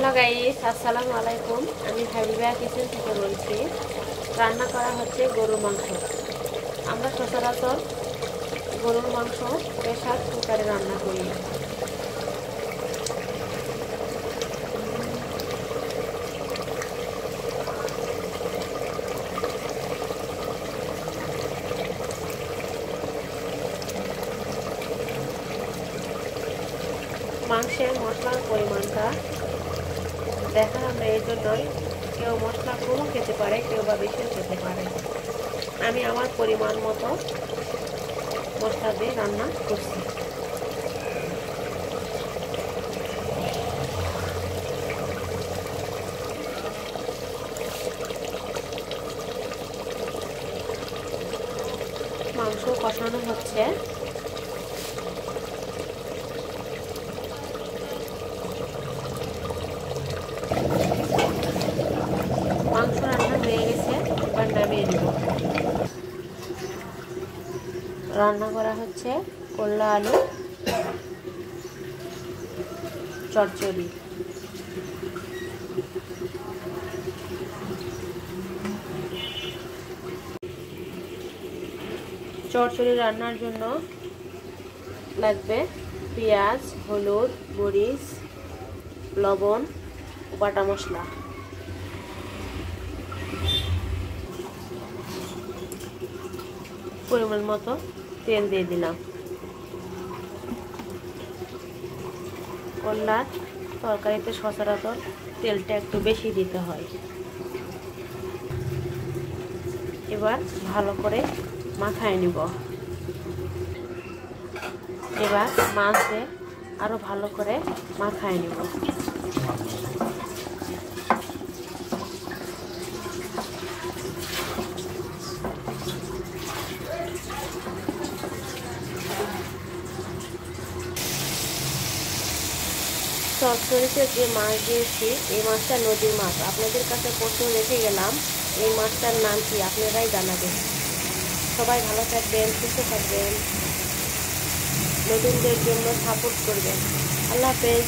Hello guys, আসসালামু আলাইকুম। আমি হাবিবা কিচেন থেকে বলছি। রান্না করা হচ্ছে গরুর মাংস। আমরা সচরাচর গরুর মাংস প্রেসার কুকারে রান্না করি। মাংসের মশলার পরিমাণটা দেখা আমরা এই জন্যই, কেউ মশলা কমও খেতে পারে, কেউ বা বেশিও খেতে পারে। আমি আমার পরিমাণ মতো মশলা দিয়ে রান্না করছি। মাংস কষানো হচ্ছে। মাংস রান্না হয়ে গেছে, এবার নামিয়ে নেব। রান্না করা হচ্ছে করলা আলু চচ্চড়ি। চচ্চড়ি রান্নার জন্য লাগবে পেঁয়াজ, হলুদ, মরিচ, লবণ, বাটা মশলা। পরিমাণ মতো তেল দিয়ে দিলাম। করলার তরকারিতে সচরাচর তেলটা একটু বেশি দিতে হয়। এবার ভালো করে মাখায় নিব। এবার মাছ দিয়ে আরো ভালো করে মাখায় নিব। চচ্চড়িতে যে মাছ দিয়েছি, এই মাছটা নদীর মাছ। আপনাদের কাছে প্রশ্ন রেখে গেলাম, এই মাছটার নাম কি আপনারাই জানাবেন। সবাই ভালো থাকবেন, সুস্থ থাকবেন, নতুনদের জন্য সাপোর্ট করবেন। আল্লাহ হাফেজ।